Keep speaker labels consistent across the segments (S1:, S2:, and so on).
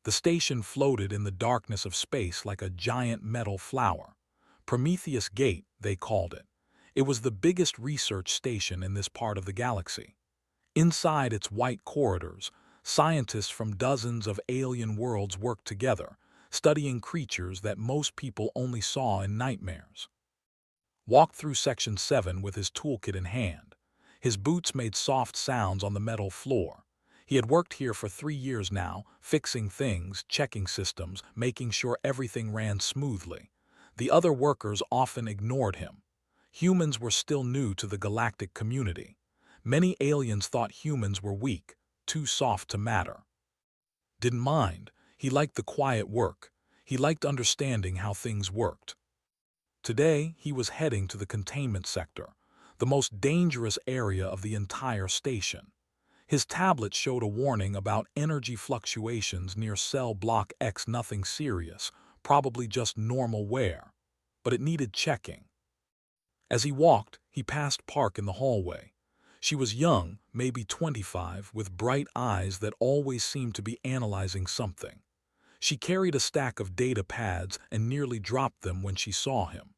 S1: The station floated in the darkness of space like a giant metal flower. Prometheus Gate, they called it. It was the biggest research station in this part of the galaxy. Inside its white corridors, scientists from dozens of alien worlds worked together, studying creatures that most people only saw in nightmares. Walked through Section 7 with his toolkit in hand. His boots made soft sounds on the metal floor. He had worked here for 3 years now, fixing things, checking systems, making sure everything ran smoothly. The other workers often ignored him. Humans were still new to the galactic community. Many aliens thought humans were weak, too soft to matter. Didn't mind. He liked the quiet work. He liked understanding how things worked. Today, he was heading to the containment sector, the most dangerous area of the entire station. His tablet showed a warning about energy fluctuations near cell block X. Nothing serious, probably just normal wear. But it needed checking. As he walked, he passed Park in the hallway. She was young, maybe 25, with bright eyes that always seemed to be analyzing something. She carried a stack of data pads and nearly dropped them when she saw him.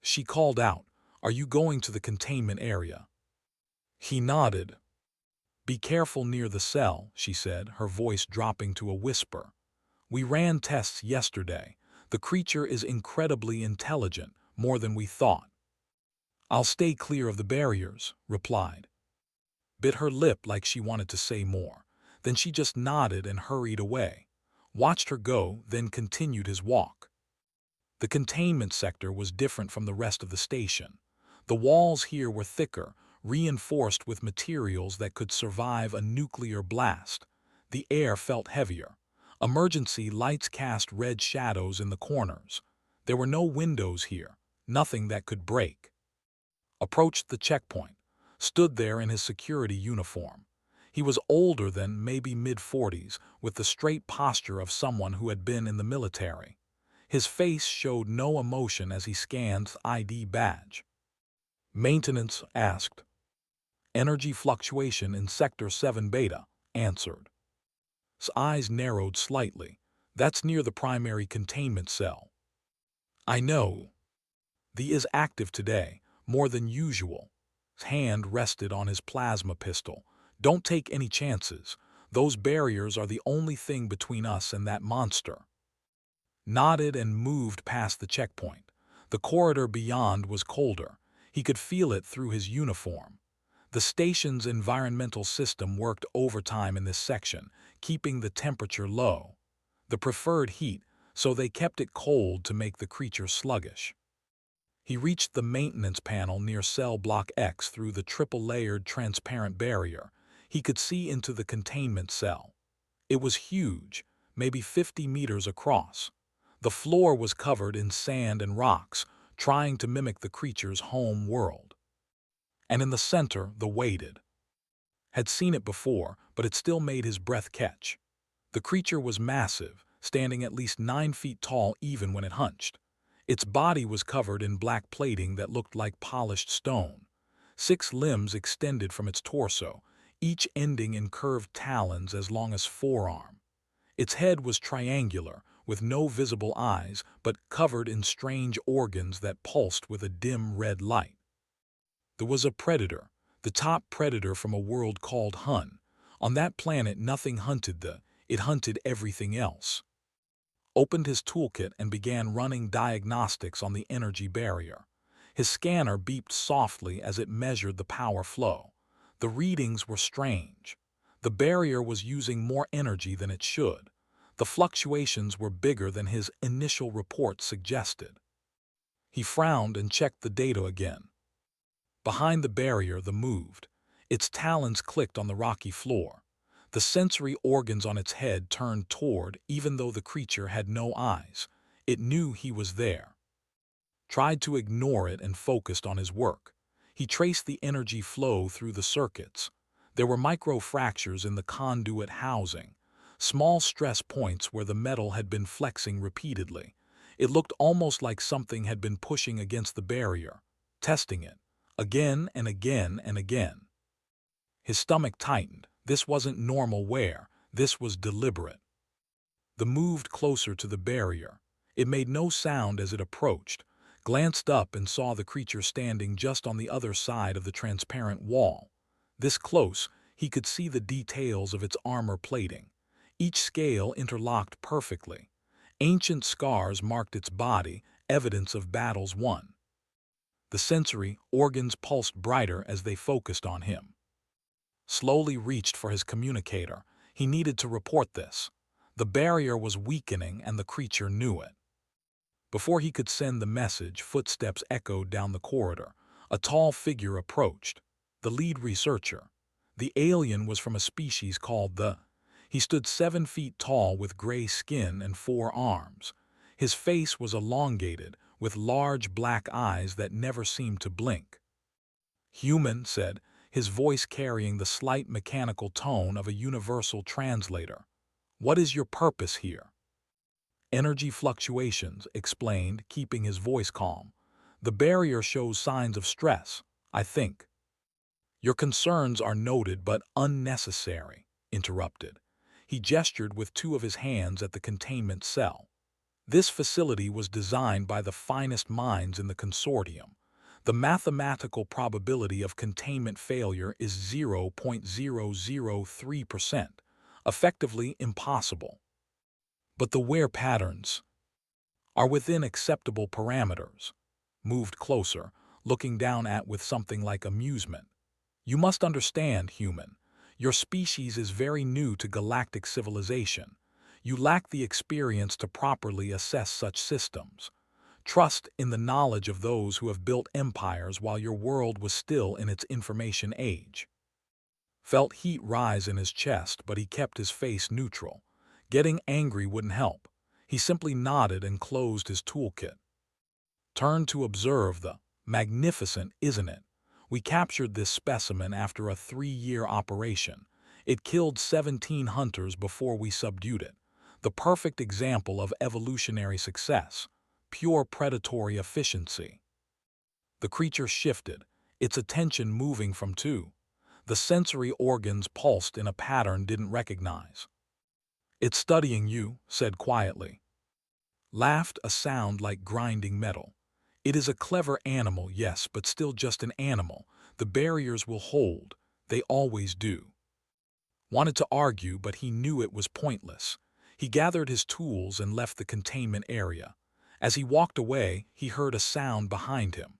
S1: She called out, "Are you going to the containment area?" He nodded. "Be careful near the cell," she said, her voice dropping to a whisper. "We ran tests yesterday. The creature is incredibly intelligent, more than we thought." "I'll stay clear of the barriers," replied. Bit her lip like she wanted to say more. Then she just nodded and hurried away. Watched her go, then continued his walk. The containment sector was different from the rest of the station. The walls here were thicker, reinforced with materials that could survive a nuclear blast. The air felt heavier. Emergency lights cast red shadows in the corners. There were no windows here, nothing that could break. Approached the checkpoint, stood there in his security uniform. He was older than maybe mid-40s, with the straight posture of someone who had been in the military. His face showed no emotion as he scanned the ID badge. "Maintenance," asked. "Energy fluctuation in Sector 7 Beta," answered. His eyes narrowed slightly. "That's near the primary containment cell." "I know. The is active today, more than usual." His hand rested on his plasma pistol. "Don't take any chances. Those barriers are the only thing between us and that monster." Nodded and moved past the checkpoint. The corridor beyond was colder. He could feel it through his uniform. The station's environmental system worked overtime in this section, keeping the temperature low. The preferred heat, so they kept it cold to make the creature sluggish. He reached the maintenance panel near cell block X through the triple-layered transparent barrier. He could see into the containment cell. It was huge, maybe 50 meters across. The floor was covered in sand and rocks, trying to mimic the creature's home world. And in the center, the weighted. Had seen it before, but it still made his breath catch. The creature was massive, standing at least 9 feet tall even when it hunched. Its body was covered in black plating that looked like polished stone. 6 limbs extended from its torso, each ending in curved talons as long as forearm. Its head was triangular, with no visible eyes, but covered in strange organs that pulsed with a dim red light. There was a predator, the top predator from a world called Hun. On that planet nothing hunted it hunted everything else. Opened his toolkit and began running diagnostics on the energy barrier. His scanner beeped softly as it measured the power flow. The readings were strange. The barrier was using more energy than it should. The fluctuations were bigger than his initial report suggested. He frowned and checked the data again. Behind the barrier, the moved. Its talons clicked on the rocky floor. The sensory organs on its head turned toward, even though the creature had no eyes. It knew he was there. Tried to ignore it and focused on his work. He traced the energy flow through the circuits. There were micro-fractures in the conduit housing, small stress points where the metal had been flexing repeatedly. It looked almost like something had been pushing against the barrier, testing it, again and again and again. His stomach tightened. This wasn't normal wear. This was deliberate. The moved closer to the barrier. It made no sound as it approached, glanced up and saw the creature standing just on the other side of the transparent wall. This close, he could see the details of its armor plating. Each scale interlocked perfectly. Ancient scars marked its body, evidence of battles won. The sensory organs pulsed brighter as they focused on him. Slowly reached for his communicator. He needed to report this. The barrier was weakening and the creature knew it. Before he could send the message, footsteps echoed down the corridor. A tall figure approached. The lead researcher. The alien was from a species called the... He stood 7 feet tall with gray skin and 4 arms. His face was elongated, with large black eyes that never seemed to blink. "Human," said, his voice carrying the slight mechanical tone of a universal translator. "What is your purpose here?" "Energy fluctuations," explained, keeping his voice calm. "The barrier shows signs of stress, I think." "Your concerns are noted but unnecessary," interrupted. He gestured with 2 of his hands at the containment cell. This facility was designed by the finest minds in the Consortium. The mathematical probability of containment failure is 0.003%, effectively impossible. But the wear patterns are within acceptable parameters. Moved closer, looking down at with something like amusement. "You must understand, human. Your species is very new to galactic civilization. You lack the experience to properly assess such systems. Trust in the knowledge of those who have built empires while your world was still in its information age." Felt heat rise in his chest, but he kept his face neutral. Getting angry wouldn't help. He simply nodded and closed his toolkit. Turned to observe the magnificent, isn't it? We captured this specimen after a 3-year operation. It killed 17 hunters before we subdued it. The perfect example of evolutionary success. Pure predatory efficiency. The creature shifted, its attention moving from 2. The sensory organs pulsed in a pattern didn't recognize. "It's studying you," said quietly. Laughed, a sound like grinding metal. "It is a clever animal, yes, but still just an animal. The barriers will hold. They always do." Wanted to argue, but he knew it was pointless. He gathered his tools and left the containment area. As he walked away, he heard a sound behind him.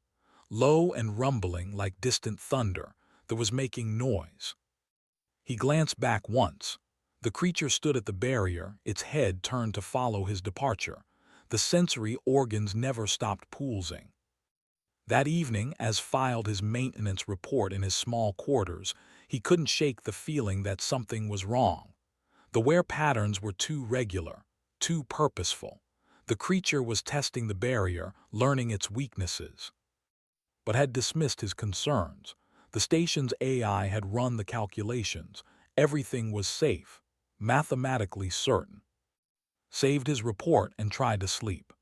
S1: Low and rumbling like distant thunder, that was making noise. He glanced back once. The creature stood at the barrier, its head turned to follow his departure. The sensory organs never stopped pulsing. That evening, as filed his maintenance report in his small quarters, he couldn't shake the feeling that something was wrong. The wear patterns were too regular, too purposeful. The creature was testing the barrier, learning its weaknesses. But had dismissed his concerns. The station's AI had run the calculations. Everything was safe, mathematically certain. Saved his report and tried to sleep.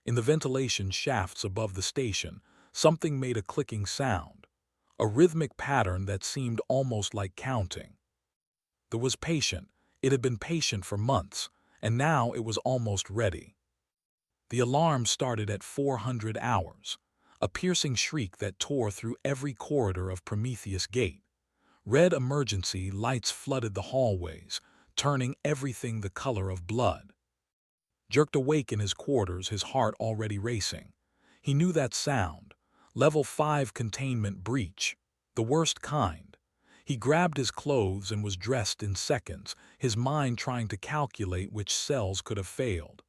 S1: In the ventilation shafts above the station, something made a clicking sound, a rhythmic pattern that seemed almost like counting. It was patient. It had been patient for months, and now it was almost ready. The alarm started at 400 hours, a piercing shriek that tore through every corridor of Prometheus Gate. Red emergency lights flooded the hallways, turning everything the color of blood. Jerked awake in his quarters, his heart already racing. He knew that sound. Level 5 containment breach. The worst kind. He grabbed his clothes and was dressed in seconds, his mind trying to calculate which cells could have failed.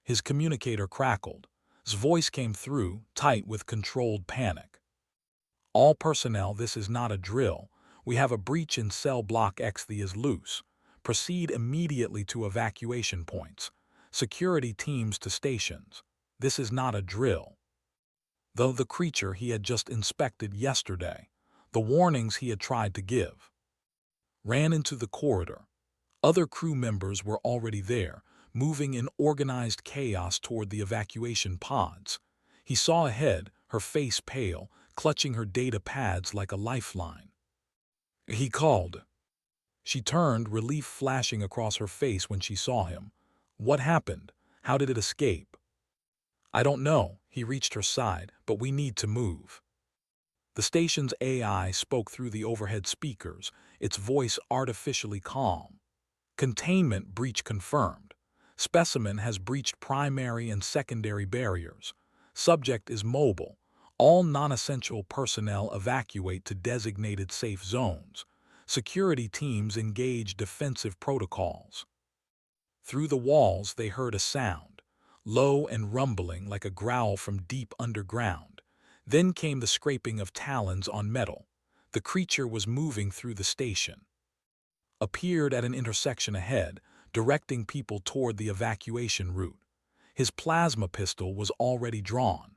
S1: His communicator crackled. His voice came through, tight with controlled panic. "All personnel, this is not a drill. We have a breach in cell block X. The is loose. Proceed immediately to evacuation points. Security teams to stations. This is not a drill." Though the creature he had just inspected yesterday, the warnings he had tried to give. Ran into the corridor. Other crew members were already there, moving in organized chaos toward the evacuation pods. He saw ahead, her face pale, clutching her data pads like a lifeline. He called. She turned, relief flashing across her face when she saw him. What happened? How did it escape? I don't know, he reached her side, but we need to move. The station's AI spoke through the overhead speakers, its voice artificially calm. Containment breach confirmed. Specimen has breached primary and secondary barriers. Subject is mobile. All non-essential personnel evacuate to designated safe zones. Security teams engage defensive protocols. Through the walls they heard a sound, low and rumbling like a growl from deep underground. Then came the scraping of talons on metal. The creature was moving through the station. Appeared at an intersection ahead, directing people toward the evacuation route. His plasma pistol was already drawn.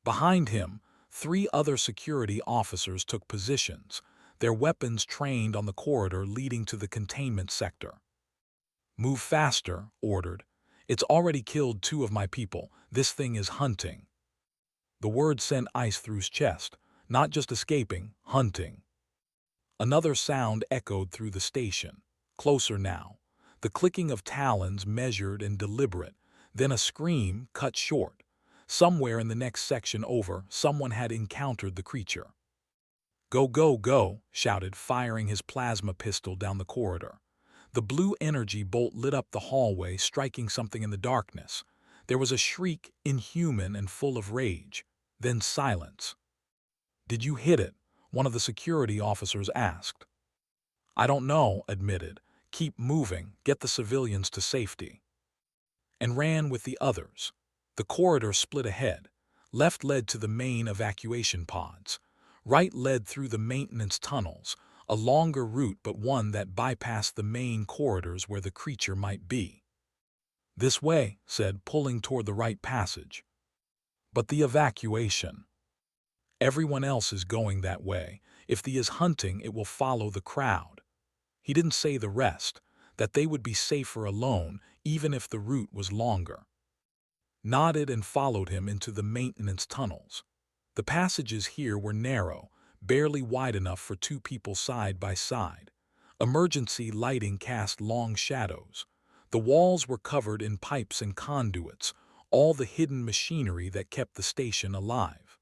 S1: Behind him, 3 other security officers took positions, their weapons trained on the corridor leading to the containment sector. Move faster, ordered. It's already killed 2 of my people. This thing is hunting. The word sent ice through his chest, not just escaping, hunting. Another sound echoed through the station. Closer now. The clicking of talons measured and deliberate, then a scream cut short. Somewhere in the next section over, someone had encountered the creature. Go, go, go, shouted, firing his plasma pistol down the corridor. The blue energy bolt lit up the hallway, striking something in the darkness. There was a shriek, inhuman and full of rage. Then silence. Did you hit it? One of the security officers asked. I don't know, admitted. Keep moving, get the civilians to safety. And ran with the others. The corridor split ahead. Left led to the main evacuation pods. Right led through the maintenance tunnels, a longer route but one that bypassed the main corridors where the creature might be. This way, said, pulling toward the right passage. But the evacuation. Everyone else is going that way. If the is hunting, it will follow the crowd. He didn't say the rest, that they would be safer alone, even if the route was longer. Nodded and followed him into the maintenance tunnels. The passages here were narrow, barely wide enough for 2 people side by side. Emergency lighting cast long shadows. The walls were covered in pipes and conduits, all the hidden machinery that kept the station alive.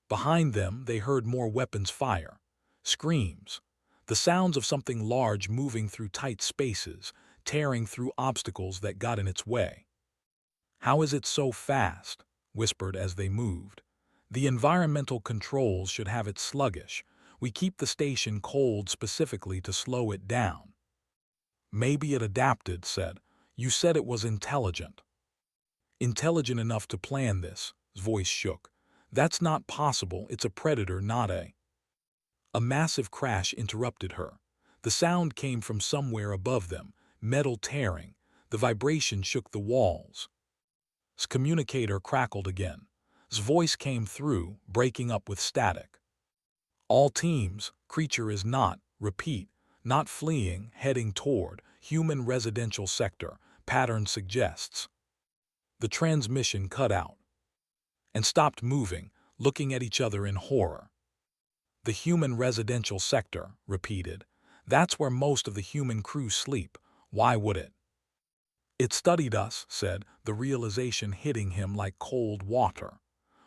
S1: Behind them, they heard more weapons fire. Screams. The sounds of something large moving through tight spaces, tearing through obstacles that got in its way. How is it so fast? Whispered as they moved. The environmental controls should have it sluggish. We keep the station cold specifically to slow it down. Maybe it adapted, said. You said it was intelligent. Intelligent enough to plan this. His voice shook. That's not possible. It's a predator, not a... A massive crash interrupted her. The sound came from somewhere above them, metal tearing. The vibration shook the walls. His communicator crackled again. His voice came through, breaking up with static. All teams, creature is not, repeat, not fleeing, heading toward, human residential sector, pattern suggests. The transmission cut out and stopped moving, looking at each other in horror. The human residential sector, repeated. That's where most of the human crew sleep. Why would it? It studied us, said, the realization hitting him like cold water.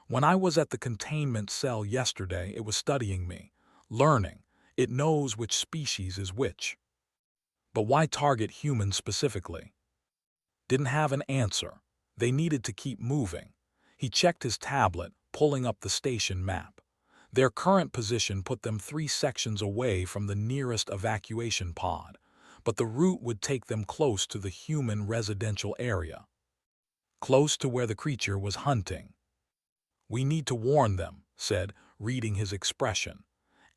S1: When I was at the containment cell yesterday, it was studying me, learning. It knows which species is which. But why target humans specifically? Didn't have an answer. They needed to keep moving. He checked his tablet, pulling up the station map. Their current position put them 3 sections away from the nearest evacuation pod, but the route would take them close to the human residential area. Close to where the creature was hunting. We need to warn them, said, reading his expression.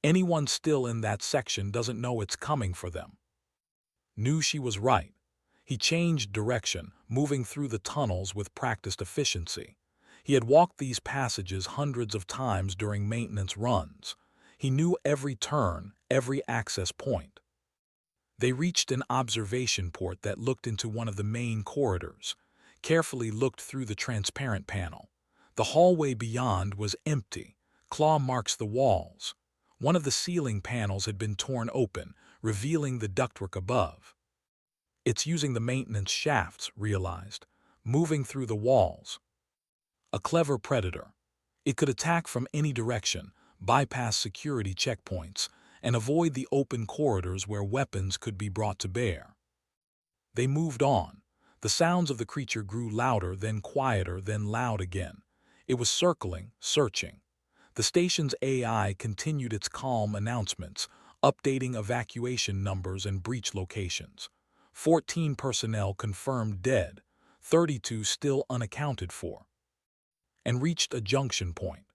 S1: Anyone still in that section doesn't know it's coming for them. Knew she was right. He changed direction, moving through the tunnels with practiced efficiency. He had walked these passages hundreds of times during maintenance runs. He knew every turn, every access point. They reached an observation port that looked into one of the main corridors, carefully looked through the transparent panel. The hallway beyond was empty, claw marks the walls. One of the ceiling panels had been torn open, revealing the ductwork above. It's using the maintenance shafts, realized, moving through the walls. A clever predator. It could attack from any direction, bypass security checkpoints, and avoid the open corridors where weapons could be brought to bear. They moved on. The sounds of the creature grew louder, then quieter, then loud again. It was circling, searching. The station's AI continued its calm announcements, updating evacuation numbers and breach locations. 14 personnel confirmed dead, 32 still unaccounted for. And reached a junction point.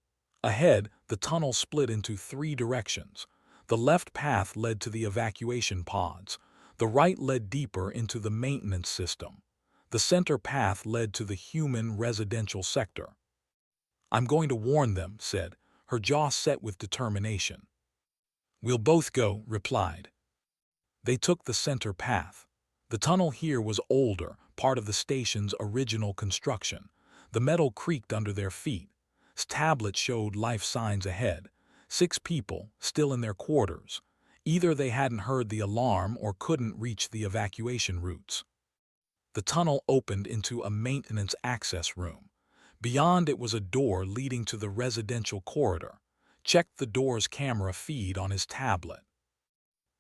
S1: Ahead, the tunnel split into 3 directions. The left path led to the evacuation pods. The right led deeper into the maintenance system. The center path led to the human residential sector. "I'm going to warn them," said, her jaw set with determination. "We'll both go," replied. They took the center path. The tunnel here was older, part of the station's original construction. The metal creaked under their feet. Tablets showed life signs ahead. 6 people, still in their quarters. Either they hadn't heard the alarm or couldn't reach the evacuation routes. The tunnel opened into a maintenance access room. Beyond it was a door leading to the residential corridor. Checked the door's camera feed on his tablet.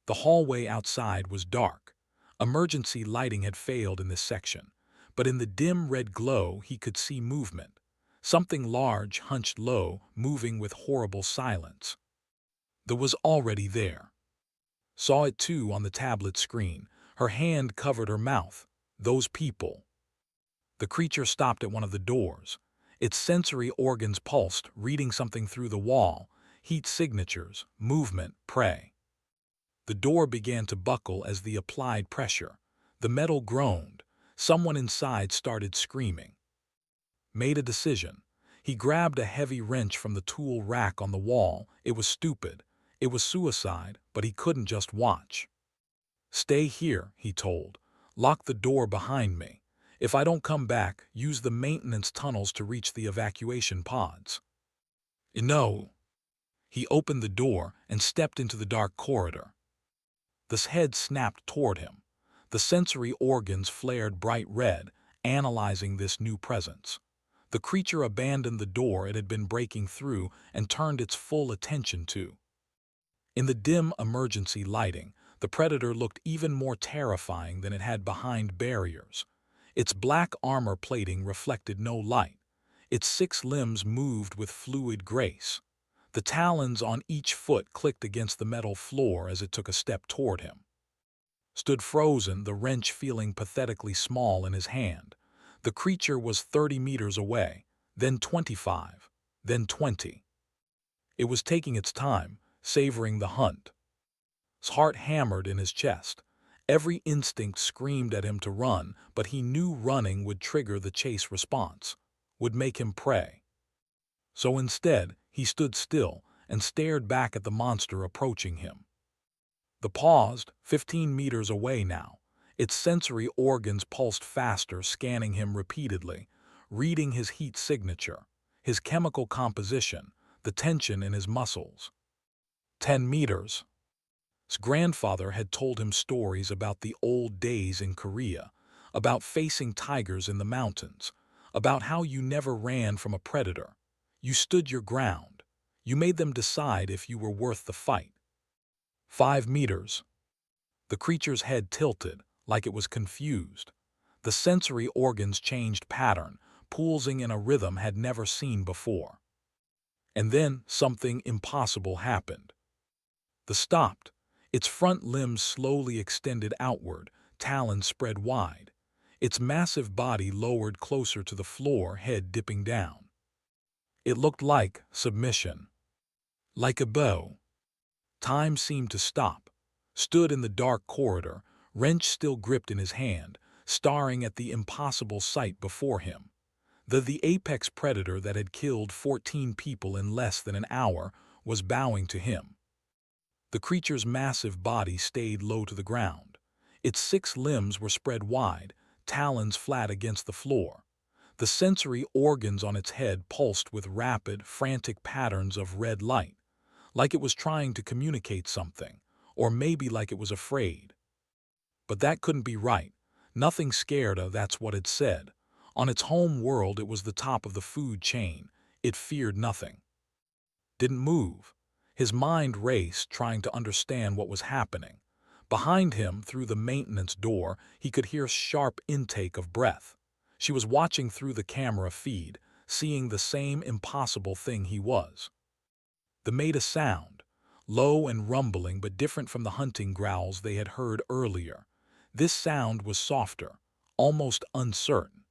S1: The hallway outside was dark. Emergency lighting had failed in this section, but in the dim red glow he could see movement. Something large, hunched low, moving with horrible silence. That was already there. Saw it too on the tablet screen. Her hand covered her mouth. Those people. The creature stopped at one of the doors. Its sensory organs pulsed, reading something through the wall. Heat signatures, movement, prey. The door began to buckle as the applied pressure. The metal groaned. Someone inside started screaming. Made a decision. He grabbed a heavy wrench from the tool rack on the wall. It was stupid. It was suicide, but he couldn't just watch. "Stay here," he told. "Lock the door behind me. If I don't come back, use the maintenance tunnels to reach the evacuation pods." "No." He opened the door and stepped into the dark corridor. The head snapped toward him. The sensory organs flared bright red, analyzing this new presence. The creature abandoned the door it had been breaking through and turned its full attention to. In the dim emergency lighting, the predator looked even more terrifying than it had behind barriers. Its black armor plating reflected no light. Its 6 limbs moved with fluid grace. The talons on each foot clicked against the metal floor as it took a step toward him. Stood frozen, the wrench feeling pathetically small in his hand. The creature was 30 meters away, then 25, then 20. It was taking its time, savoring the hunt. His heart hammered in his chest. Every instinct screamed at him to run, but he knew running would trigger the chase response, would make him prey. So instead, he stood still and stared back at the monster approaching him. The paused, 15 meters away now. Its sensory organs pulsed faster, scanning him repeatedly, reading his heat signature, his chemical composition, the tension in his muscles. 10 meters. His grandfather had told him stories about the old days in Korea, about facing tigers in the mountains, about how you never ran from a predator. You stood your ground. You made them decide if you were worth the fight. 5 meters. The creature's head tilted, like it was confused. The sensory organs changed pattern, pulsing in a rhythm had never seen before. And then something impossible happened. The stopped. Its front limbs slowly extended outward, talons spread wide. Its massive body lowered closer to the floor, head dipping down. It looked like submission. Like a bow. Time seemed to stop. Stood in the dark corridor, wrench still gripped in his hand, staring at the impossible sight before him. The apex predator that had killed 14 people in less than an hour was bowing to him. The creature's massive body stayed low to the ground. Its 6 limbs were spread wide, talons flat against the floor. The sensory organs on its head pulsed with rapid, frantic patterns of red light, like it was trying to communicate something, or maybe like it was afraid. But that couldn't be right. Nothing scared her, that's what it said. On its home world, it was the top of the food chain. It feared nothing. Didn't move. His mind raced, trying to understand what was happening. Behind him, through the maintenance door, he could hear sharp intake of breath. She was watching through the camera feed, seeing the same impossible thing he was. They made a sound, low and rumbling but different from the hunting growls they had heard earlier. This sound was softer, almost uncertain.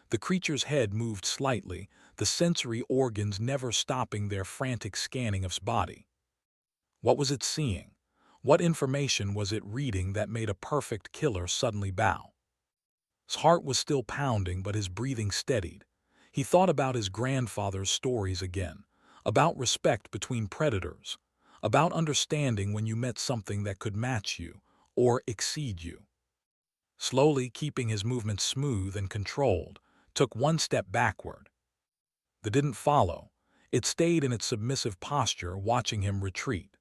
S1: The creature's head moved slightly, the sensory organs never stopping their frantic scanning of its body. What was it seeing? What information was it reading that made a perfect killer suddenly bow? His heart was still pounding, but his breathing steadied. He thought about his grandfather's stories again, about respect between predators, about understanding when you met something that could match you or exceed you. Slowly, keeping his movements smooth and controlled, took one step backward. They didn't follow. It stayed in its submissive posture, watching him retreat.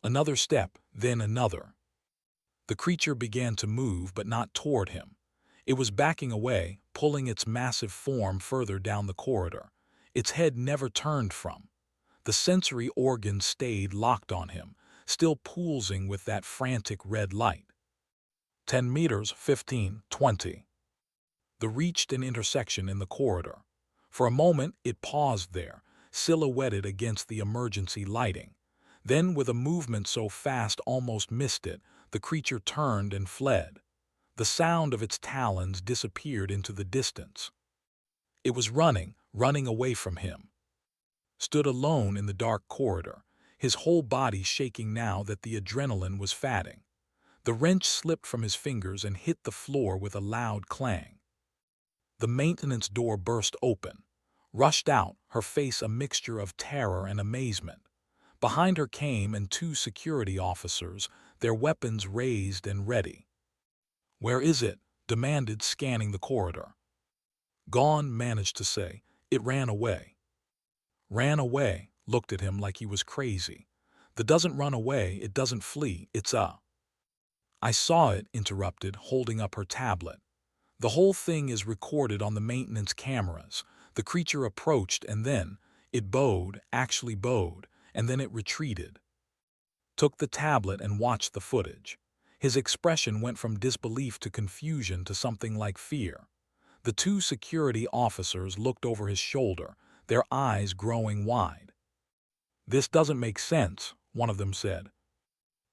S1: Another step, then another. The creature began to move, but not toward him. It was backing away, pulling its massive form further down the corridor. Its head never turned from. The sensory organs stayed locked on him, still pulsing with that frantic red light. 10 meters, 15, 20. They reached an intersection in the corridor. For a moment, it paused there, silhouetted against the emergency lighting. Then, with a movement so fast almost missed it, the creature turned and fled. The sound of its talons disappeared into the distance. It was running away from him. Stood alone in the dark corridor, his whole body shaking now that the adrenaline was fatting. The wrench slipped from his fingers and hit the floor with a loud clang. The maintenance door burst open. Rushed out, her face a mixture of terror and amazement. Behind her came and two security officers, their weapons raised and ready. "Where is it?" demanded, scanning the corridor. "Gone," managed to say. "It ran away." Ran away, looked at him like he was crazy. "That doesn't run away, it doesn't flee, it's a—" "I saw it," interrupted, holding up her tablet. "The whole thing is recorded on the maintenance cameras." The creature approached and then it bowed, actually bowed, and then it retreated. Took the tablet and watched the footage. His expression went from disbelief to confusion to something like fear. The two security officers looked over his shoulder, their eyes growing wide. "This doesn't make sense," one of them said.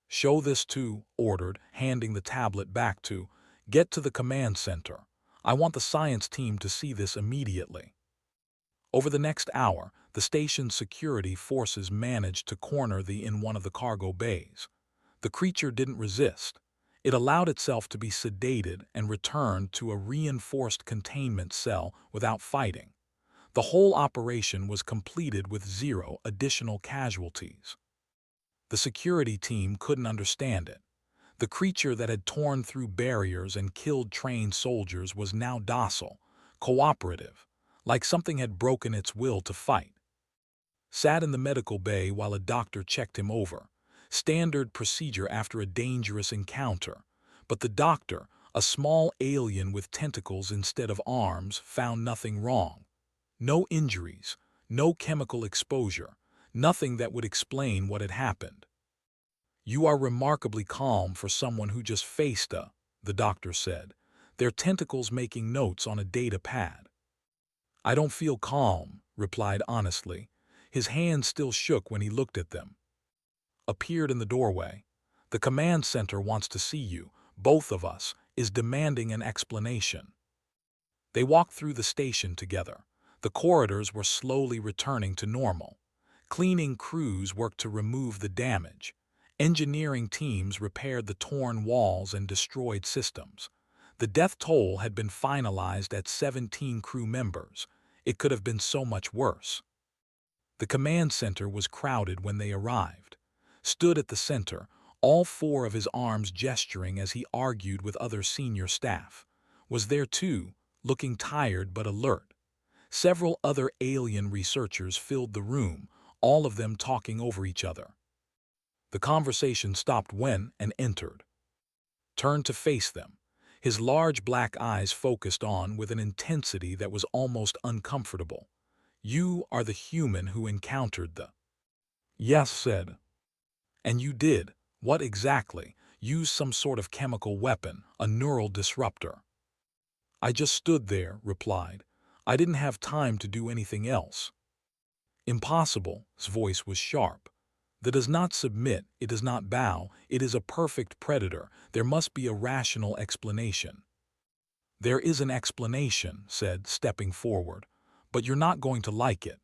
S1: "Show this to," ordered, handing the tablet back to. "Get to the command center. I want the science team to see this immediately." Over the next hour, the station's security forces managed to corner in one of the cargo bays. The creature didn't resist. It allowed itself to be sedated and returned to a reinforced containment cell without fighting. The whole operation was completed with 0 additional casualties. The security team couldn't understand it. The creature that had torn through barriers and killed trained soldiers was now docile, cooperative, like something had broken its will to fight. Sat in the medical bay while a doctor checked him over. Standard procedure after a dangerous encounter. But the doctor, a small alien with tentacles instead of arms, found nothing wrong. No injuries, no chemical exposure, nothing that would explain what had happened. "You are remarkably calm for someone who just faced the doctor said, their tentacles making notes on a data pad. "I don't feel calm," replied honestly. His hands still shook when he looked at them. Appeared in the doorway. "The command center wants to see you, both of us, is demanding an explanation." They walked through the station together. The corridors were slowly returning to normal. Cleaning crews worked to remove the damage. Engineering teams repaired the torn walls and destroyed systems. The death toll had been finalized at 17 crew members. It could have been so much worse. The command center was crowded when they arrived. Stood at the center, all 4 of his arms gesturing as he argued with other senior staff. Was there too, looking tired but alert. Several other alien researchers filled the room, all of them talking over each other. The conversation stopped when and entered. Turned to face them, his large black eyes focused on with an intensity that was almost uncomfortable. "You are the human who encountered the—" "Yes," said. "And you did, what exactly? Use some sort of chemical weapon, a neural disruptor?" "I just stood there," replied. "I didn't have time to do anything else." "Impossible." His voice was sharp. "That does not submit, it does not bow, it is a perfect predator. There must be a rational explanation." "There is an explanation," said, stepping forward, "but you're not going to like it."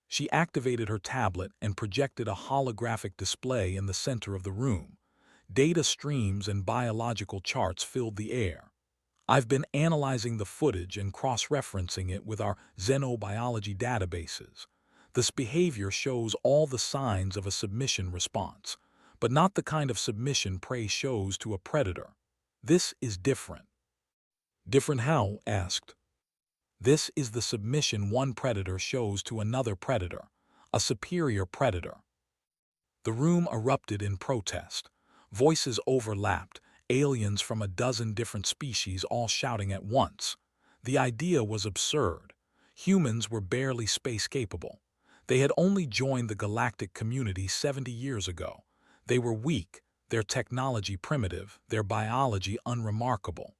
S1: She activated her tablet and projected a holographic display in the center of the room. Data streams and biological charts filled the air. "I've been analyzing the footage and cross-referencing it with our xenobiology databases. This behavior shows all the signs of a submission response, but not the kind of submission prey shows to a predator. This is different." "Different how?" asked. "This is the submission one predator shows to another predator, a superior predator." The room erupted in protest. Voices overlapped, aliens from a dozen different species all shouting at once. The idea was absurd. Humans were barely space-capable. They had only joined the galactic community 70 years ago. They were weak, their technology primitive, their biology unremarkable.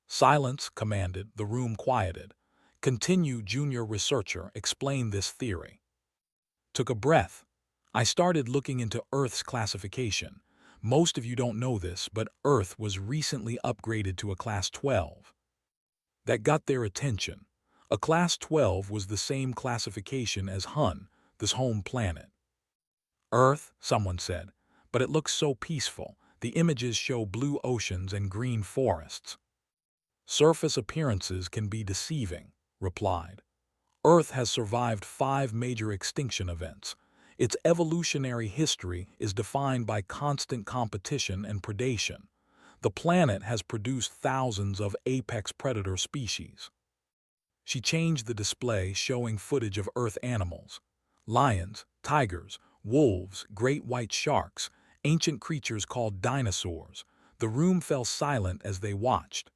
S1: "Silence," commanded, the room quieted. "Continue, junior researcher, explain this theory." Took a breath. "I started looking into Earth's classification. Most of you don't know this, but Earth was recently upgraded to a Class 12. That got their attention. A Class 12 was the same classification as Hun, this home planet. "Earth," someone said, "but it looks so peaceful. The images show blue oceans and green forests." "Surface appearances can be deceiving," replied. "Earth has survived 5 major extinction events. Its evolutionary history is defined by constant competition and predation. The planet has produced thousands of apex predator species." She changed the display, showing footage of Earth animals. Lions, tigers, wolves, great white sharks, ancient creatures called dinosaurs. The room fell silent as they watched.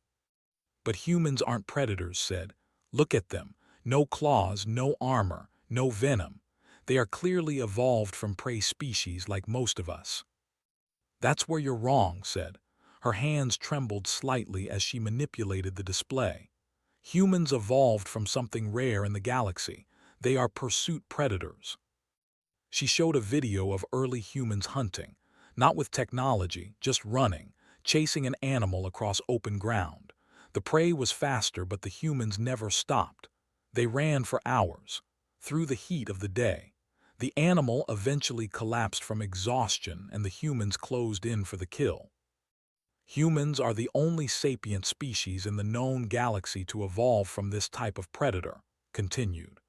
S1: "But humans aren't predators," said. "Look at them. No claws, no armor, no venom. They are clearly evolved from prey species like most of us." "That's where you're wrong," said. Her hands trembled slightly as she manipulated the display. "Humans evolved from something rare in the galaxy. They are pursuit predators." She showed a video of early humans hunting, not with technology, just running, chasing an animal across open ground. The prey was faster, but the humans never stopped. They ran for hours, through the heat of the day. The animal eventually collapsed from exhaustion and the humans closed in for the kill. "Humans are the only sapient species in the known galaxy to evolve from this type of predator," continued.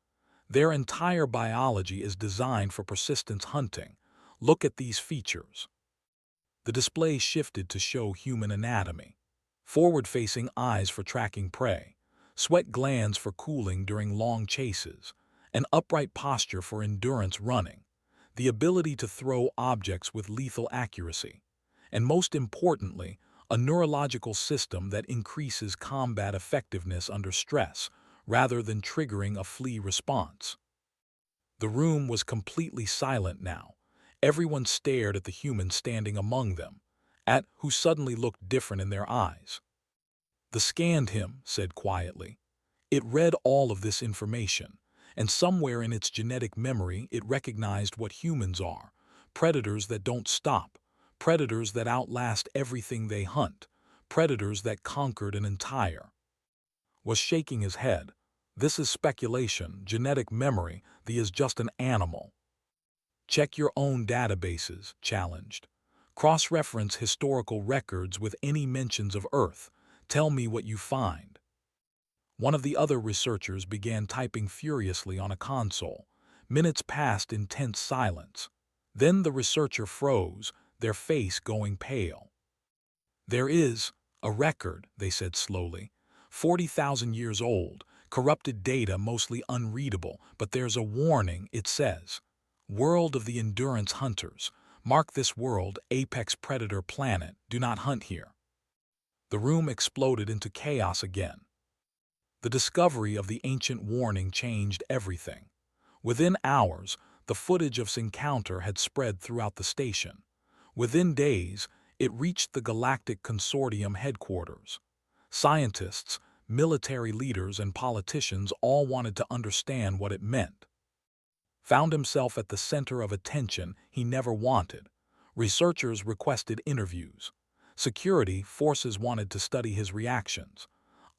S1: "Their entire biology is designed for persistence hunting. Look at these features." The display shifted to show human anatomy. Forward-facing eyes for tracking prey, sweat glands for cooling during long chases, an upright posture for endurance running, the ability to throw objects with lethal accuracy, and most importantly, a neurological system that increases combat effectiveness under stress rather than triggering a flee response. The room was completely silent now. Everyone stared at the human standing among them, at who suddenly looked different in their eyes. "The scanned him," said quietly. "It read all of this information, and somewhere in its genetic memory it recognized what humans are, predators that don't stop, predators that outlast everything they hunt, predators that conquered an entire—" Was shaking his head. "This is speculation, genetic memory, the is just an animal." "Check your own databases," challenged. "Cross-reference historical records with any mentions of Earth. Tell me what you find." One of the other researchers began typing furiously on a console. Minutes passed in tense silence. Then the researcher froze, their face going pale. "There is a record," they said slowly. 40,000 years old, corrupted data mostly unreadable, but there's a warning, it says. World of the Endurance Hunters. Mark this world, apex predator planet, do not hunt here. The room exploded into chaos again. The discovery of the ancient warning changed everything. Within hours, the footage of this encounter had spread throughout the station. Within days, it reached the Galactic Consortium headquarters. Scientists, military leaders, and politicians all wanted to understand what it meant. Found himself at the center of attention he never wanted. Researchers requested interviews. Security forces wanted to study his reactions.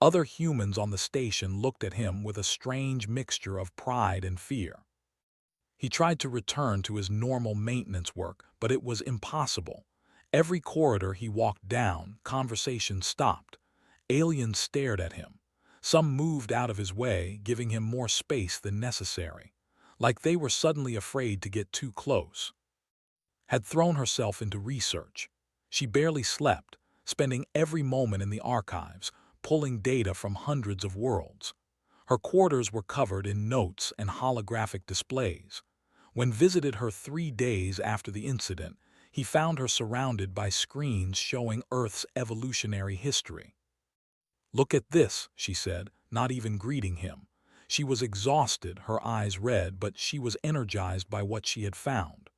S1: Other humans on the station looked at him with a strange mixture of pride and fear. He tried to return to his normal maintenance work, but it was impossible. Every corridor he walked down, conversation stopped. Aliens stared at him. Some moved out of his way, giving him more space than necessary, like they were suddenly afraid to get too close. Had thrown herself into research. She barely slept, spending every moment in the archives, pulling data from hundreds of worlds. Her quarters were covered in notes and holographic displays. When visited her 3 days after the incident, he found her surrounded by screens showing Earth's evolutionary history. "Look at this," she said, not even greeting him. She was exhausted, her eyes red, but she was energized by what she had found.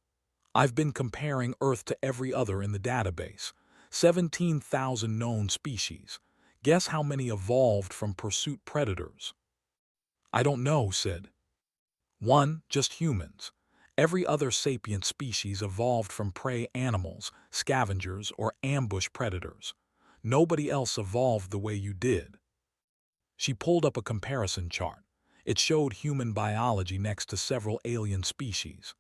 S1: "I've been comparing Earth to every other in the database. 17,000 known species. Guess how many evolved from pursuit predators?" "I don't know," said. "One, just humans. Every other sapient species evolved from prey animals, scavengers, or ambush predators. Nobody else evolved the way you did." She pulled up a comparison chart. It showed human biology next to several alien species.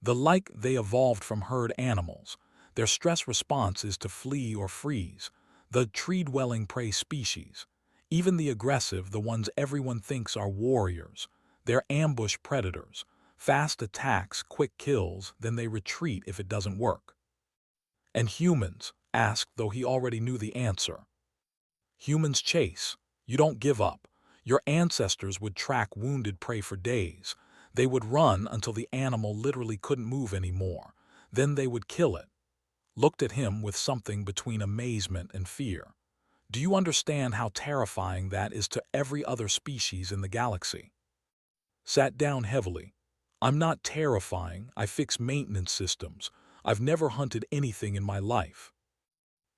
S1: They evolved from herd animals. Their stress response is to flee or freeze. The tree-dwelling prey species. Even the aggressive, the ones everyone thinks are warriors. They're ambush predators. Fast attacks, quick kills, then they retreat if it doesn't work. "And humans?" asked, though he already knew the answer. "Humans chase. You don't give up. Your ancestors would track wounded prey for days. They would run until the animal literally couldn't move anymore. Then they would kill it." Looked at him with something between amazement and fear. "Do you understand how terrifying that is to every other species in the galaxy?" Sat down heavily. "I'm not terrifying, I fix maintenance systems. I've never hunted anything in my life."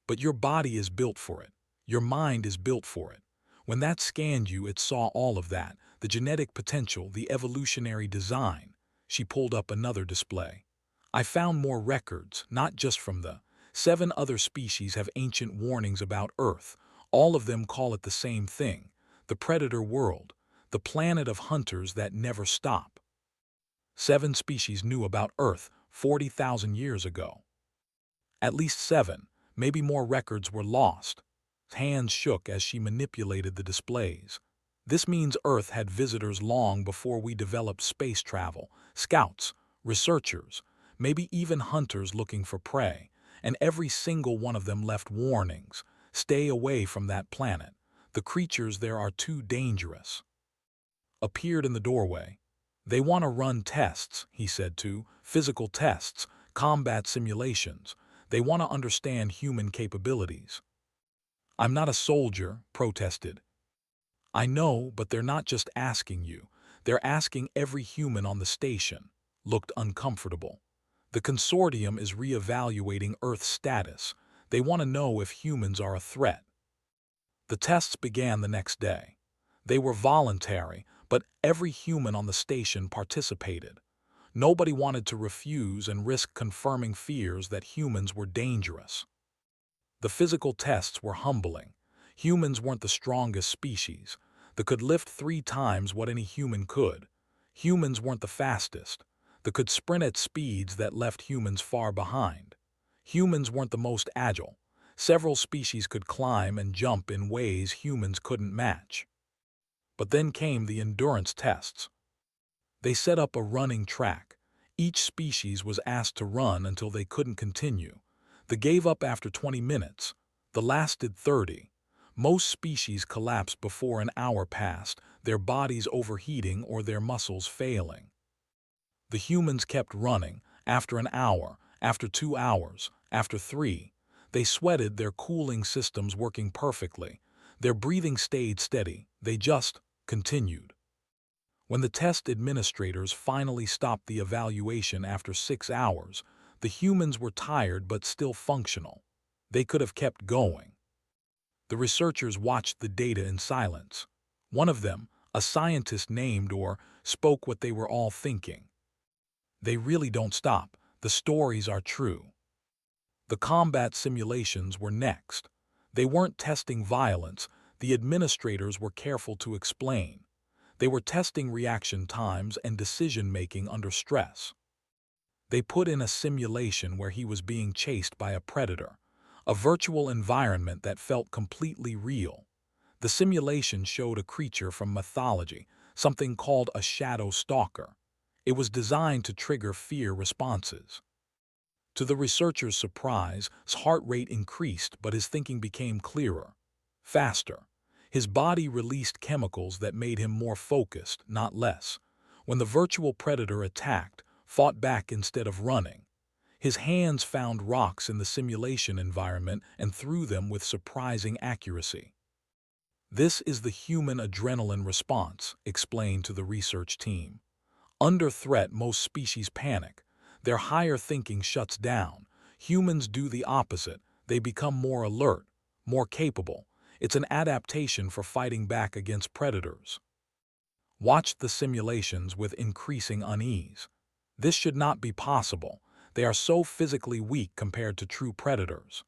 S1: "But your body is built for it. Your mind is built for it. When that scanned you, it saw all of that, the genetic potential, the evolutionary design." She pulled up another display. "I found more records, not just from the 7 other species have ancient warnings about Earth. All of them call it the same thing, the predator world, the planet of hunters that never stop. 7 species knew about Earth 40,000 years ago. At least 7, maybe more records were lost." Hands shook as she manipulated the displays. "This means Earth had visitors long before we developed space travel, scouts, researchers, maybe even hunters looking for prey, and every single one of them left warnings. Stay away from that planet. The creatures there are too dangerous." Appeared in the doorway. "They want to run tests," he said too, "physical tests, combat simulations. They want to understand human capabilities." "I'm not a soldier," protested. "I know, but they're not just asking you. They're asking every human on the station." Looked uncomfortable. "The Consortium is reevaluating Earth's status. They want to know if humans are a threat." The tests began the next day. They were voluntary, but every human on the station participated. Nobody wanted to refuse and risk confirming fears that humans were dangerous. The physical tests were humbling. Humans weren't the strongest species. They could lift 3 times what any human could. Humans weren't the fastest. They could sprint at speeds that left humans far behind. Humans weren't the most agile. Several species could climb and jump in ways humans couldn't match. But then came the endurance tests. They set up a running track. Each species was asked to run until they couldn't continue. They gave up after 20 minutes. The lasted 30. Most species collapsed before an hour passed, their bodies overheating or their muscles failing. The humans kept running. After an hour, After 2 hours, after 3, they sweated, their cooling systems working perfectly. Their breathing stayed steady. They just continued. When the test administrators finally stopped the evaluation after 6 hours, the humans were tired but still functional. They could have kept going. The researchers watched the data in silence. One of them, a scientist, named or spoke what they were all thinking. They really don't stop. The stories are true. The combat simulations were next. They weren't testing violence. The administrators were careful to explain. They were testing reaction times and decision-making under stress. They put in a simulation where he was being chased by a predator, a virtual environment that felt completely real. The simulation showed a creature from mythology, something called a shadow stalker. It was designed to trigger fear responses. To the researcher's surprise, his heart rate increased, but his thinking became clearer, faster. His body released chemicals that made him more focused, not less. When the virtual predator attacked, fought back instead of running. His hands found rocks in the simulation environment and threw them with surprising accuracy. This is the human adrenaline response, explained to the research team. Under threat, most species panic. Their higher thinking shuts down. Humans do the opposite. They become more alert, more capable. It's an adaptation for fighting back against predators. Watch the simulations with increasing unease. This should not be possible. They are so physically weak compared to true predators.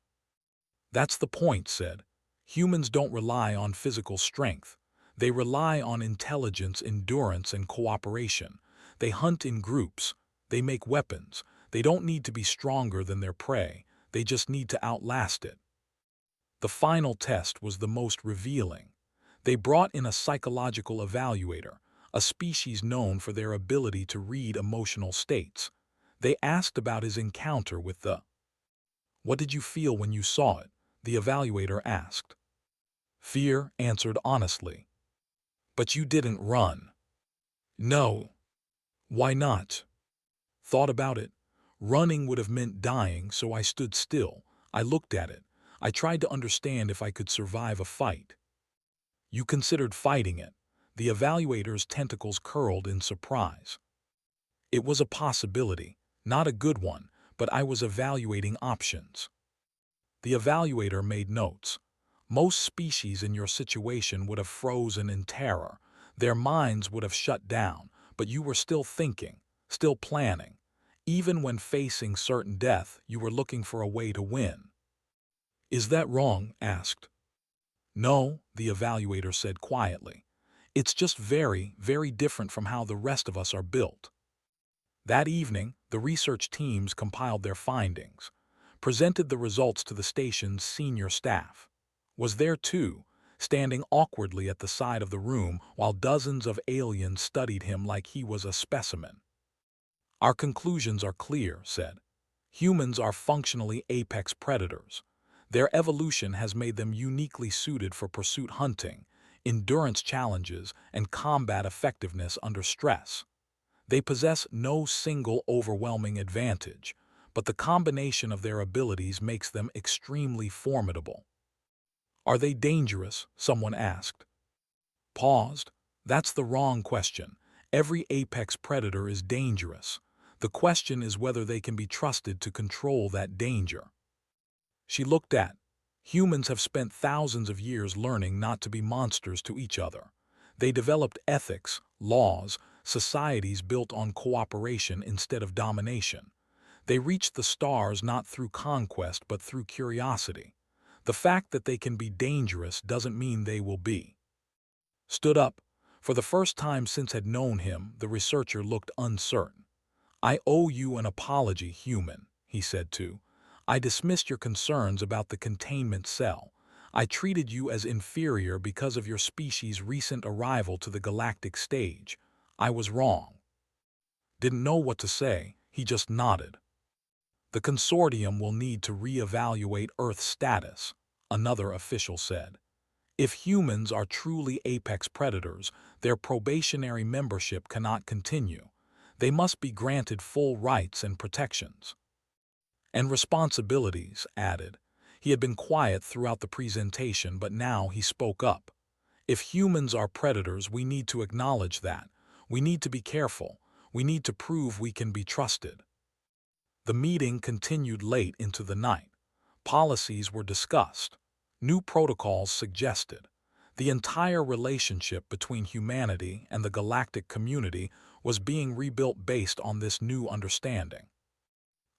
S1: That's the point, said. Humans don't rely on physical strength. They rely on intelligence, endurance, and cooperation. They hunt in groups. They make weapons. They don't need to be stronger than their prey. They just need to outlast it. The final test was the most revealing. They brought in a psychological evaluator, a species known for their ability to read emotional states. They asked about his encounter with the... "What did you feel when you saw it?" the evaluator asked. "Fear," answered honestly. "But you didn't run." "No." "Why not?" "Thought about it. Running would have meant dying, so I stood still. I looked at it. I tried to understand if I could survive a fight." "You considered fighting it?" The evaluator's tentacles curled in surprise. "It was a possibility, not a good one, but I was evaluating options." The evaluator made notes. "Most species in your situation would have frozen in terror. Their minds would have shut down, but you were still thinking, still planning. Even when facing certain death, you were looking for a way to win." "Is that wrong?" asked. "No," the evaluator said quietly. "It's just very, very different from how the rest of us are built." That evening, the research teams compiled their findings, presented the results to the station's senior staff. Was there too, standing awkwardly at the side of the room while dozens of aliens studied him like he was a specimen. "Our conclusions are clear," said. "Humans are functionally apex predators. Their evolution has made them uniquely suited for pursuit hunting, endurance challenges, and combat effectiveness under stress. They possess no single overwhelming advantage, but the combination of their abilities makes them extremely formidable." "Are they dangerous?" someone asked. Paused. "That's the wrong question. Every apex predator is dangerous. The question is whether they can be trusted to control that danger." She looked at. "Humans have spent thousands of years learning not to be monsters to each other. They developed ethics, laws, societies built on cooperation instead of domination. They reached the stars not through conquest but through curiosity. The fact that they can be dangerous doesn't mean they will be." Stood up. For the first time since had known him, the researcher looked uncertain. "I owe you an apology, human," he said too. "I dismissed your concerns about the containment cell. I treated you as inferior because of your species' recent arrival to the galactic stage. I was wrong." Didn't know what to say, he just nodded. "The Consortium will need to re-evaluate Earth's status," another official said. "If humans are truly apex predators, their probationary membership cannot continue. They must be granted full rights and protections." And responsibilities, added. He had been quiet throughout the presentation, but now he spoke up. If humans are predators, we need to acknowledge that. We need to be careful. We need to prove we can be trusted. The meeting continued late into the night. Policies were discussed. New protocols suggested. The entire relationship between humanity and the galactic community was being rebuilt based on this new understanding.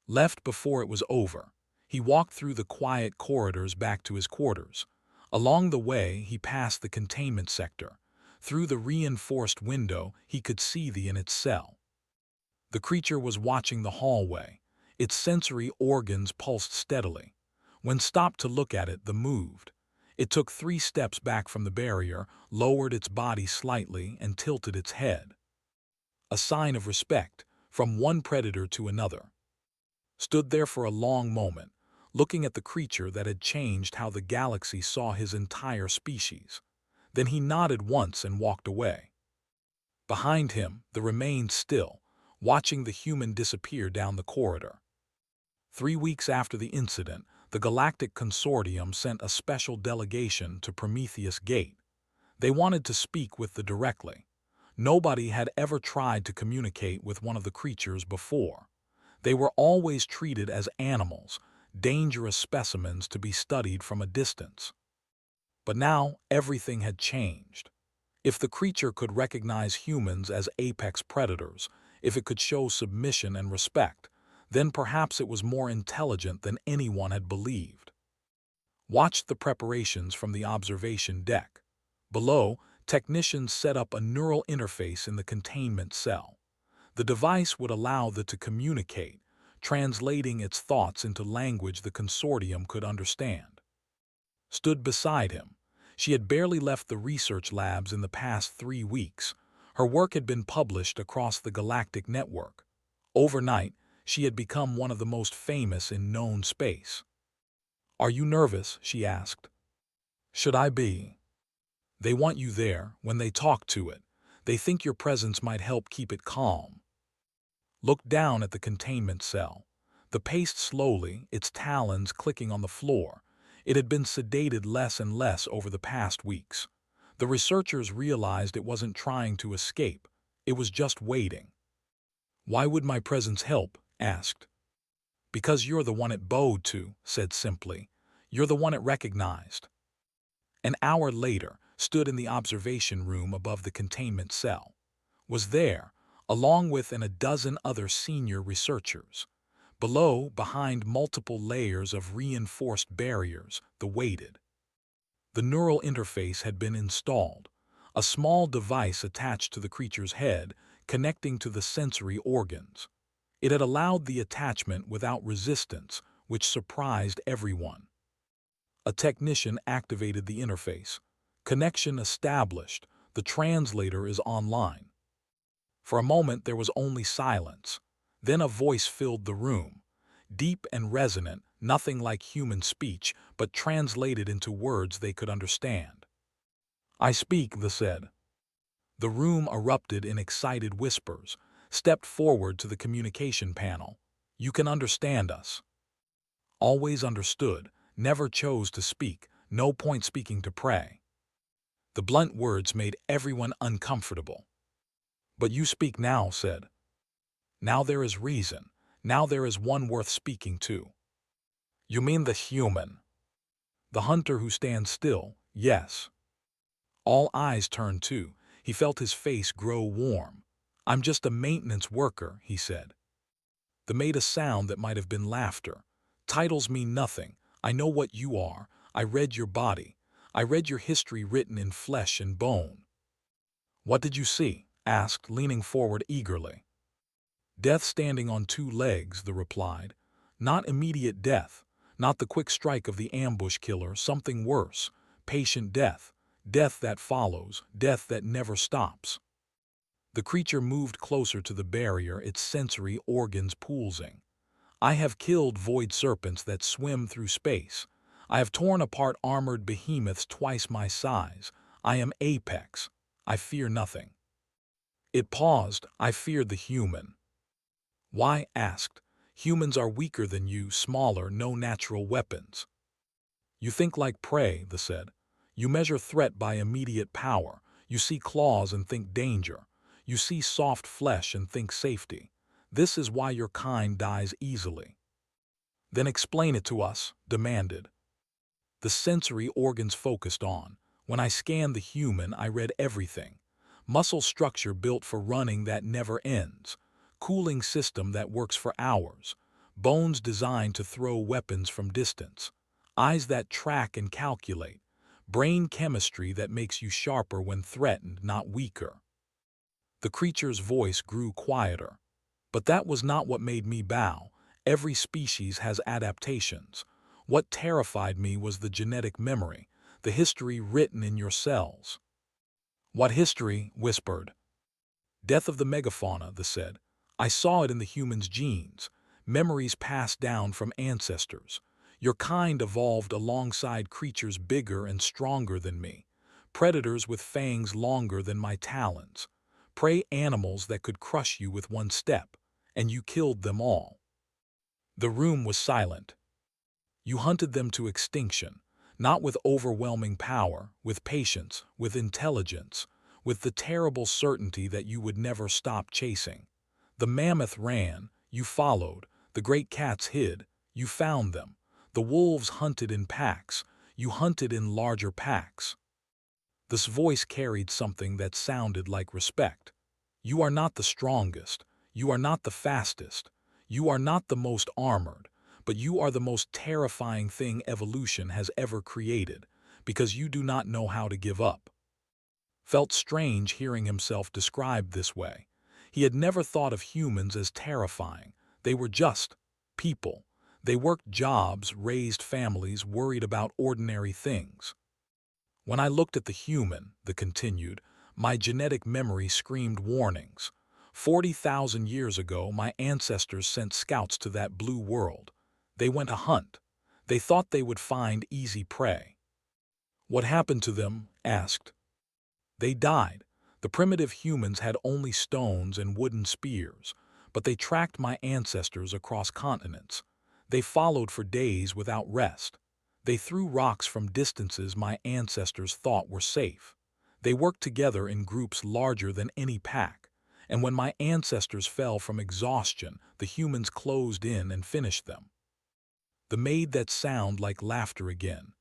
S1: Left before it was over, he walked through the quiet corridors back to his quarters. Along the way, he passed the containment sector. Through the reinforced window, he could see in its cell. The creature was watching the hallway. Its sensory organs pulsed steadily. When stopped to look at it, the moved. It took 3 steps back from the barrier, lowered its body slightly, and tilted its head. A sign of respect from one predator to another. Stood there for a long moment, looking at the creature that had changed how the galaxy saw his entire species. Then he nodded once and walked away. Behind him, the remained still, watching the human disappear down the corridor. 3 weeks after the incident, the Galactic Consortium sent a special delegation to Prometheus Gate. They wanted to speak with the directly. Nobody had ever tried to communicate with one of the creatures before. They were always treated as animals, dangerous specimens to be studied from a distance. But now everything had changed. If the creature could recognize humans as apex predators, if it could show submission and respect, then perhaps it was more intelligent than anyone had believed. Watched the preparations from the observation deck. Below, technicians set up a neural interface in the containment cell. The device would allow the to communicate, translating its thoughts into language the consortium could understand. Stood beside him. She had barely left the research labs in the past 3 weeks. Her work had been published across the galactic network. Overnight, she had become one of the most famous in known space. "Are you nervous?" she asked. "Should I be?" "They want you there when they talk to it. They think your presence might help keep it calm." Looked down at the containment cell. The paced slowly, its talons clicking on the floor. It had been sedated less and less over the past weeks. The researchers realized it wasn't trying to escape. It was just waiting. "Why would my presence help?" asked. "Because you're the one it bowed to," said simply. "You're the one it recognized." An hour later, stood in the observation room above the containment cell. Was there, along with a dozen other senior researchers. Below, behind multiple layers of reinforced barriers, the waited. The neural interface had been installed, a small device attached to the creature's head, connecting to the sensory organs. It had allowed the attachment without resistance, which surprised everyone. A technician activated the interface. Connection established. The translator is online. For a moment there was only silence. Then a voice filled the room. Deep and resonant, nothing like human speech, but translated into words they could understand. "I speak," the said. The room erupted in excited whispers. Stepped forward to the communication panel. "You can understand us." Always understood, never chose to speak, no point speaking to pray. The blunt words made everyone uncomfortable. "But you speak now," said. "Now there is reason. Now there is one worth speaking to." "You mean the human?" "The hunter who stands still, yes." All eyes turned too. He felt his face grow warm. "I'm just a maintenance worker," he said. They made a sound that might have been laughter. "Titles mean nothing. I know what you are. I read your body. I read your history written in flesh and bone." "What did you see?" asked, leaning forward eagerly. "Death standing on 2 legs," the replied. "Not immediate death, not the quick strike of the ambush killer, something worse. Patient death, death that follows, death that never stops." The creature moved closer to the barrier, its sensory organs pulsing. "I have killed void serpents that swim through space. I have torn apart armored behemoths twice my size. I am apex. I fear nothing." It paused. "I feared the human." "Why?" asked. Humans are weaker than you, smaller, no natural weapons. You think like prey, they said. You measure threat by immediate power. You see claws and think danger. You see soft flesh and think safety. This is why your kind dies easily. Then explain it to us, demanded. The sensory organs focused on. When I scanned the human, I read everything. Muscle structure built for running that never ends. Cooling system that works for hours. Bones designed to throw weapons from distance. Eyes that track and calculate. Brain chemistry that makes you sharper when threatened, not weaker. The creature's voice grew quieter. But that was not what made me bow. Every species has adaptations. What terrified me was the genetic memory, the history written in your cells. What history? Whispered. Death of the megafauna, they said. I saw it in the human's genes. Memories passed down from ancestors. Your kind evolved alongside creatures bigger and stronger than me. Predators with fangs longer than my talons. Prey animals that could crush you with one step. And you killed them all. The room was silent. You hunted them to extinction, not with overwhelming power, with patience, with intelligence, with the terrible certainty that you would never stop chasing. The mammoth ran, you followed, the great cats hid, you found them. The wolves hunted in packs, you hunted in larger packs. This voice carried something that sounded like respect. You are not the strongest, you are not the fastest, you are not the most armored, but you are the most terrifying thing evolution has ever created, because you do not know how to give up. Felt strange hearing himself described this way. He had never thought of humans as terrifying. They were just people. They worked jobs, raised families, worried about ordinary things. When I looked at the human, they continued, my genetic memory screamed warnings. 40,000 years ago, my ancestors sent scouts to that blue world. They went a hunt. They thought they would find easy prey. What happened to them? Asked. They died. The primitive humans had only stones and wooden spears, but they tracked my ancestors across continents. They followed for days without rest. They threw rocks from distances my ancestors thought were safe. They worked together in groups larger than any pack, and when my ancestors fell from exhaustion, the humans closed in and finished them. They made that sound like laughter again.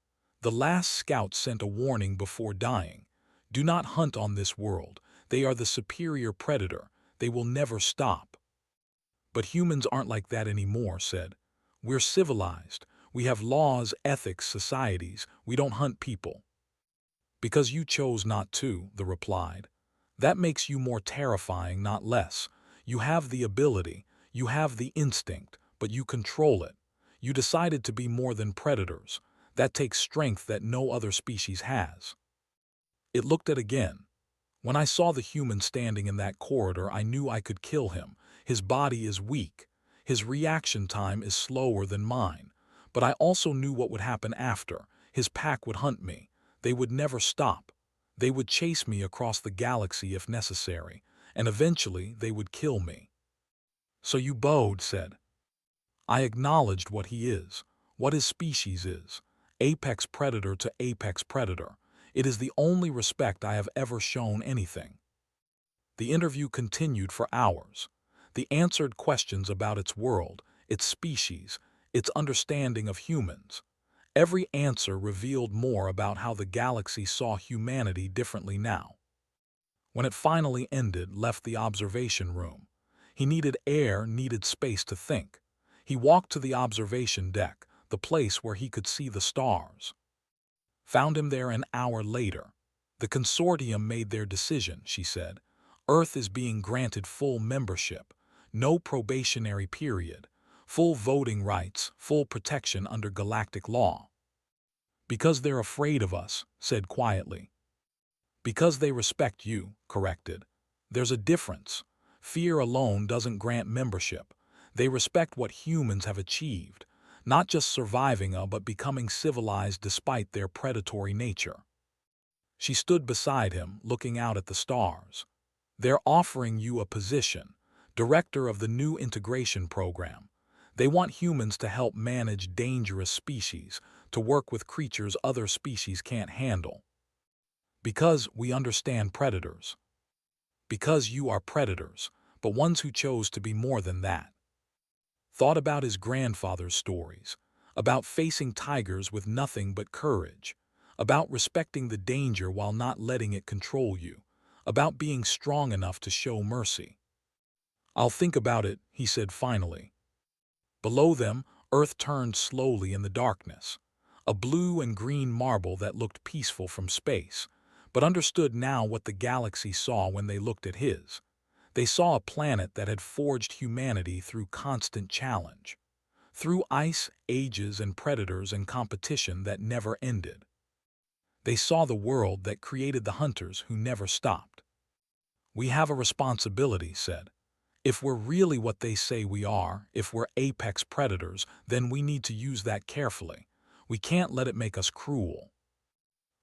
S1: The last scout sent a warning before dying. Do not hunt on this world. They are the superior predator. They will never stop. But humans aren't like that anymore, said. We're civilized. We have laws, ethics, societies. We don't hunt people. Because you chose not to, they replied. That makes you more terrifying, not less. You have the ability, you have the instinct, but you control it. You decided to be more than predators. That takes strength that no other species has. It looked at again. When I saw the human standing in that corridor, I knew I could kill him. His body is weak. His reaction time is slower than mine. But I also knew what would happen after. His pack would hunt me. They would never stop. They would chase me across the galaxy if necessary, and eventually they would kill me. So you bowed, said. I acknowledged what he is, what his species is. Apex predator to apex predator. It is the only respect I have ever shown anything. The interview continued for hours. They answered questions about its world, its species, its understanding of humans. Every answer revealed more about how the galaxy saw humanity differently now. When it finally ended, left the observation room. He needed air, needed space to think. He walked to the observation deck, the place where he could see the stars. Found him there an hour later. The Consortium made their decision, she said. Earth is being granted full membership, no probationary period, full voting rights, full protection under galactic law. Because they're afraid of us, said quietly. Because they respect you, corrected. There's a difference. Fear alone doesn't grant membership. They respect what humans have achieved, not just surviving but becoming civilized despite their predatory nature. She stood beside him, looking out at the stars. They're offering you a position, director of the new integration program. They want humans to help manage dangerous species, to work with creatures other species can't handle. Because we understand predators. Because you are predators, but ones who chose to be more than that. Thought about his grandfather's stories, about facing tigers with nothing but courage, about respecting the danger while not letting it control you, about being strong enough to show mercy. "I'll think about it," he said finally. Below them, Earth turned slowly in the darkness, a blue and green marble that looked peaceful from space, but understood now what the galaxy saw when they looked at his. They saw a planet that had forged humanity through constant challenge, through ice, ages, and predators and competition that never ended. They saw the world that created the hunters who never stopped. "We have a responsibility," said. "If we're really what they say we are, if we're apex predators, then we need to use that carefully. We can't let it make us cruel."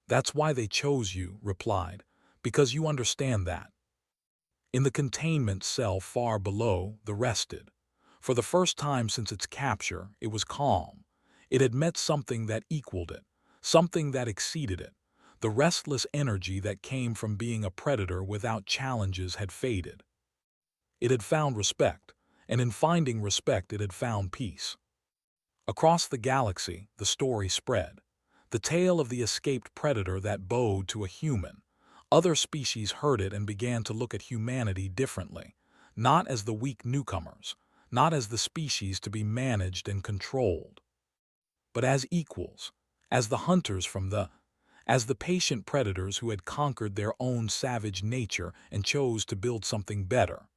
S1: "That's why they chose you," replied, "because you understand that." In the containment cell far below, the rested. For the first time since its capture, it was calm. It had met something that equaled it, something that exceeded it. The restless energy that came from being a predator without challenges had faded. It had found respect, and in finding respect it had found peace. Across the galaxy, the story spread. The tale of the escaped predator that bowed to a human. Other species heard it and began to look at humanity differently, not as the weak newcomers, not as the species to be managed and controlled, but as equals, as the hunters as the patient predators who had conquered their own savage nature and chose to build something better.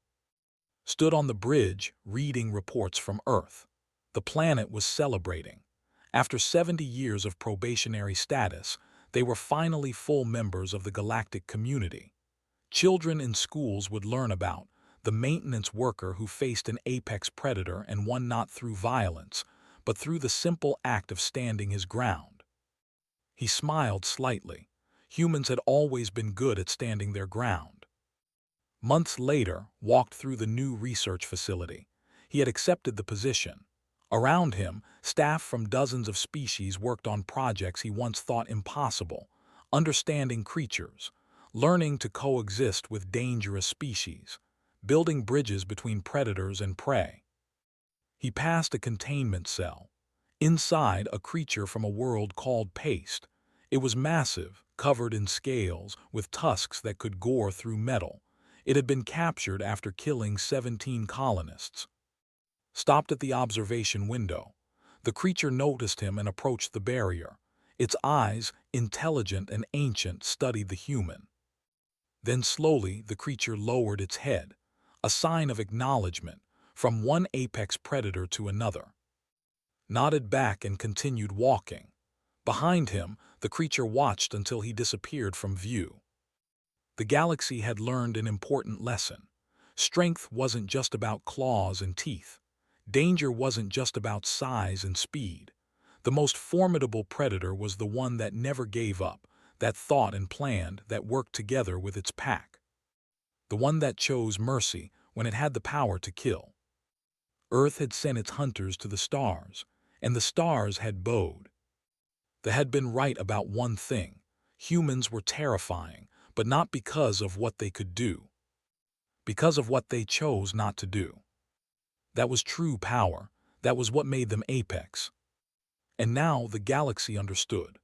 S1: Stood on the bridge, reading reports from Earth. The planet was celebrating. After 70 years of probationary status, they were finally full members of the galactic community. Children in schools would learn about the maintenance worker who faced an apex predator and won not through violence, but through the simple act of standing his ground. He smiled slightly. Humans had always been good at standing their ground. Months later, walked through the new research facility. He had accepted the position. Around him, staff from dozens of species worked on projects he once thought impossible, understanding creatures, learning to coexist with dangerous species, building bridges between predators and prey. He passed a containment cell. Inside, a creature from a world called Paste. It was massive, covered in scales, with tusks that could gore through metal. It had been captured after killing 17 colonists. Stopped at the observation window. The creature noticed him and approached the barrier. Its eyes, intelligent and ancient, studied the human. Then slowly the creature lowered its head, a sign of acknowledgement, from one apex predator to another. Nodded back and continued walking. Behind him, the creature watched until he disappeared from view. The galaxy had learned an important lesson. Strength wasn't just about claws and teeth. Danger wasn't just about size and speed. The most formidable predator was the one that never gave up, that thought and planned, that worked together with its pack. The one that chose mercy when it had the power to kill. Earth had sent its hunters to the stars, and the stars had bowed. They had been right about one thing. Humans were terrifying, but not because of what they could do. Because of what they chose not to do. That was true power. That was what made them apex. And now the galaxy understood.